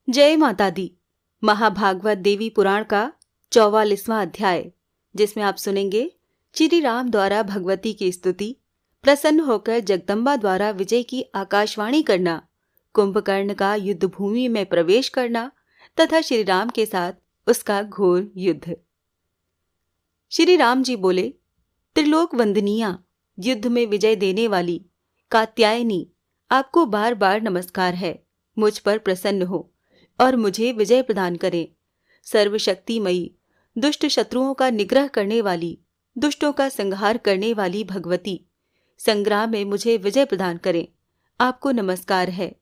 जय माता दी। महाभागवत देवी पुराण का 44वां अध्याय, जिसमें आप सुनेंगे श्री राम द्वारा भगवती की स्तुति, प्रसन्न होकर जगदम्बा द्वारा विजय की आकाशवाणी करना, कुंभकर्ण का युद्ध भूमि में प्रवेश करना तथा श्री राम के साथ उसका घोर युद्ध। श्री राम जी बोले, त्रिलोक वंदनीया, युद्ध में विजय देने वाली कात्यायनी, आपको बार बार नमस्कार है। मुझ पर प्रसन्न हो और मुझे विजय प्रदान करें। सर्वशक्तिमयी, दुष्ट शत्रुओं का निग्रह करने वाली, दुष्टों का संहार करने वाली भगवती, संग्राम में मुझे विजय प्रदान करें। आपको नमस्कार है।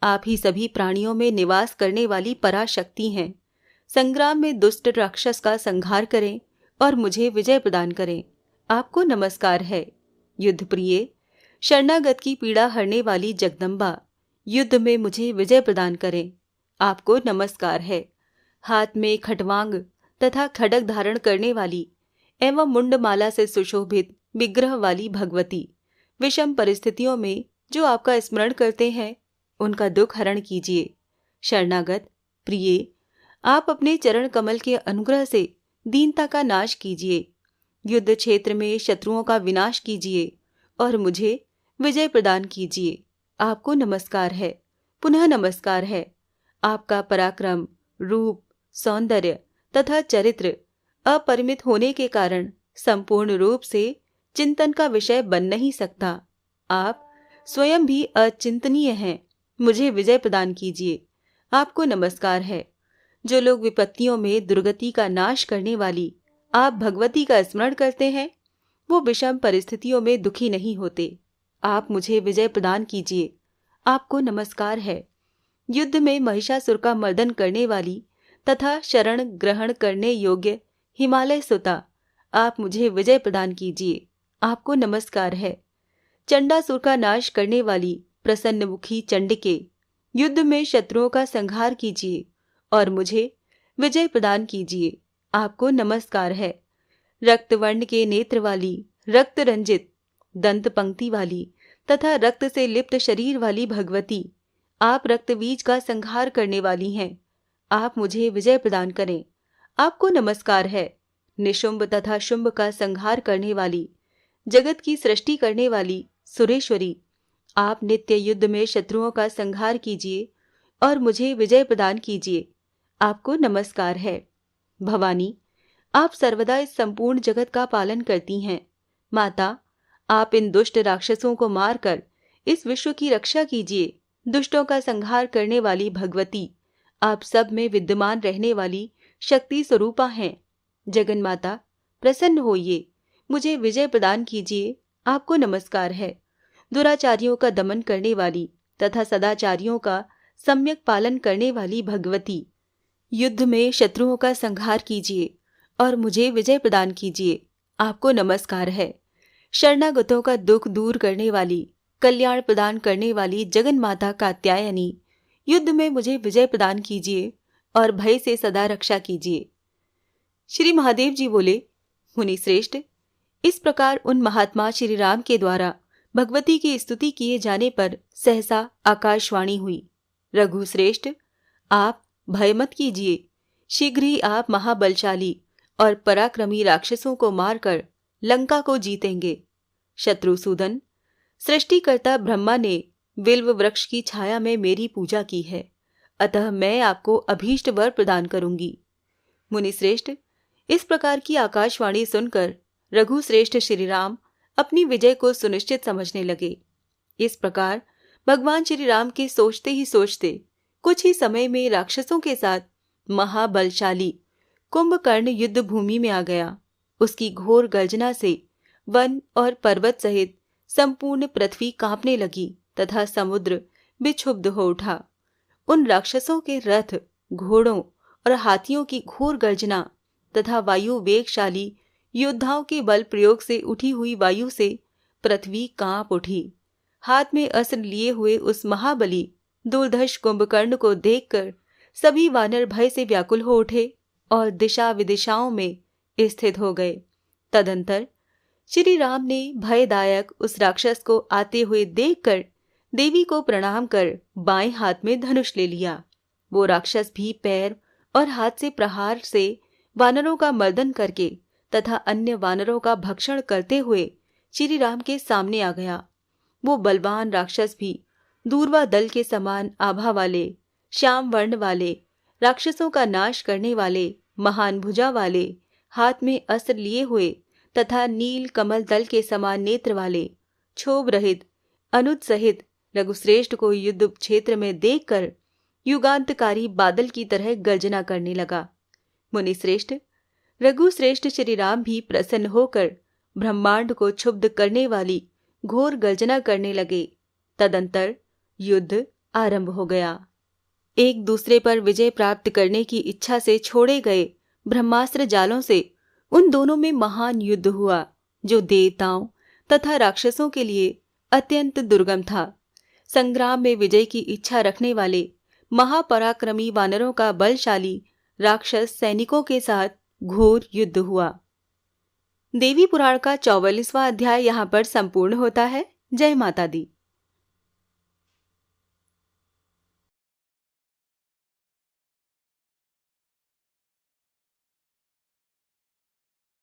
आप ही सभी प्राणियों में निवास करने वाली पराशक्ति हैं। संग्राम में दुष्ट राक्षस का संहार करें और मुझे विजय प्रदान करें। आपको नमस्कार है। युद्ध प्रिय, शरणागत की पीड़ा हरने वाली जगदम्बा, युद्ध में मुझे विजय प्रदान करें। आपको नमस्कार है। हाथ में खटवांग तथा खड्ग धारण करने वाली एवं मुंडमाला से सुशोभित विग्रह वाली भगवती, विषम परिस्थितियों में जो आपका स्मरण करते हैं उनका दुख हरण कीजिए। शरणागत प्रिय, आप अपने चरण कमल के अनुग्रह से दीनता का नाश कीजिए। युद्ध क्षेत्र में शत्रुओं का विनाश कीजिए और मुझे विजय प्रदान कीजिए। आपको नमस्कार है, पुनः नमस्कार है। आपका पराक्रम, रूप, सौंदर्य तथा चरित्र अपरिमित होने के कारण संपूर्ण रूप से चिंतन का विषय बन नहीं सकता। आप स्वयं भी अचिंतनीय हैं। मुझे विजय प्रदान कीजिए। आपको नमस्कार है। जो लोग विपत्तियों में दुर्गति का नाश करने वाली आप भगवती का स्मरण करते हैं, वो विषम परिस्थितियों में दुखी नहीं होते। आप मुझे विजय प्रदान कीजिए। आपको नमस्कार है। युद्ध में महिषासुर का मर्दन करने वाली तथा शरण ग्रहण करने योग्य हिमालय सुता, आप मुझे विजय प्रदान कीजिए। आपको नमस्कार है। चंडासुर का नाश करने वाली प्रसन्नमुखी चंडिके, युद्ध में शत्रुओं का संहार कीजिए और मुझे विजय प्रदान कीजिए। आपको नमस्कार है। रक्तवर्ण के नेत्र वाली, रक्त रंजित दंत पंक्ति वाली तथा रक्त से लिप्त शरीर वाली भगवती, आप रक्तबीज का संहार करने वाली हैं। आप मुझे विजय प्रदान करें। आपको नमस्कार है। निशुंभ तथा शुंभ का संहार करने वाली, जगत की सृष्टि करने वाली सुरेश्वरी, आप नित्य युद्ध में शत्रुओं का संहार कीजिए और मुझे विजय प्रदान कीजिए। आपको नमस्कार है। भवानी, आप सर्वदा इस संपूर्ण जगत का पालन करती हैं। माता, आप इन दुष्ट राक्षसों को मारकर इस विश्व की रक्षा कीजिए। दुष्टों का संहार करने वाली भगवती, आप सब में विद्यमान रहने वाली शक्ति स्वरूपा हैं। जगन माता, प्रसन्न होइए। मुझे विजय प्रदान कीजिए। आपको नमस्कार है। दुराचारियों का दमन करने वाली तथा सदाचारियों का सम्यक पालन करने वाली भगवती, युद्ध में शत्रुओं का संहार कीजिए और मुझे विजय प्रदान कीजिए। आपको नमस्कार है। शरणागतों का दुख दूर करने वाली, कल्याण प्रदान करने वाली जगन माता कात्यायनी, युद्ध में मुझे विजय प्रदान कीजिए और भय से सदा रक्षा कीजिए। श्री महादेव जी बोले, मुनि श्रेष्ठ, इस प्रकार उन महात्मा श्री राम के द्वारा भगवती की स्तुति किए जाने पर सहसा आकाशवाणी हुई। रघु श्रेष्ठ, आप भय मत कीजिए। शीघ्र ही आप महाबलशाली और पराक्रमी राक्षसों को मारकर लंका को जीतेंगे। शत्रुसूदन, सृष्टिकर्ता ब्रह्मा ने बिल्व वृक्ष की छाया में मेरी पूजा की है, अतः मैं आपको अभीष्ट वर प्रदान करूंगी। मुनि श्रेष्ठ, इस प्रकार की आकाशवाणी सुनकर रघु श्रेष्ठ श्री राम अपनी विजय को सुनिश्चित समझने लगे। इस प्रकार भगवान श्री राम के सोचते ही सोचते कुछ ही समय में राक्षसों के साथ महाबलशाली कुंभकर्ण युद्ध भूमि में आ गया। उसकी घोर गर्जना से वन और पर्वत सहित संपूर्ण पृथ्वी कांपने लगी तथा समुद्र विक्षुब्ध हो उठा। उन राक्षसों के रथ, घोड़ों और हाथियों की घोर गर्जना तथा वायु वेगशाली योद्धाओं के बल प्रयोग से उठी हुई वायु से पृथ्वी कांप उठी। हाथ में अस्त्र लिए हुए उस महाबली दुर्धर्ष कुंभकर्ण को देखकर सभी वानर भय से व्याकुल हो उठे और दिशा विदिशाओं में स्थित हो गए। तदंतर श्री राम ने भयदायक उस राक्षस को आते हुए देखकर देवी को प्रणाम कर बाएं हाथ में धनुष ले लिया। वो राक्षस भी पैर और हाथ से प्रहार से वानरों का मर्दन करके तथा अन्य वानरों का भक्षण करते हुए श्री राम के सामने आ गया। वो बलवान राक्षस भी दूर्वा दल के समान आभा वाले, श्याम वर्ण वाले, राक्षसों का नाश करने वाले, महान भुजा वाले, हाथ में अस्त्र लिए हुए तथा नील कमल दल के समान नेत्र वाले, क्षोभ रहित अनुज सहित रघुश्रेष्ठ को युद्ध क्षेत्र में देखकर युगांतकारी बादल की तरह गर्जना करने लगा। मुनिश्रेष्ठ रघुश्रेष्ठ श्री राम भी प्रसन्न होकर ब्रह्मांड को क्षुब्ध करने वाली घोर गर्जना करने लगे। तदंतर युद्ध आरंभ हो गया। एक दूसरे पर विजय प्राप्त करने की इच्छा से छोड़े गए ब्रह्मास्त्र जालों से उन दोनों में महान युद्ध हुआ, जो देवताओं तथा राक्षसों के लिए अत्यंत दुर्गम था। संग्राम में विजय की इच्छा रखने वाले महापराक्रमी वानरों का बलशाली राक्षस सैनिकों के साथ घोर युद्ध हुआ। देवी पुराण का 44वां अध्याय यहाँ पर संपूर्ण होता है। जय माता दी।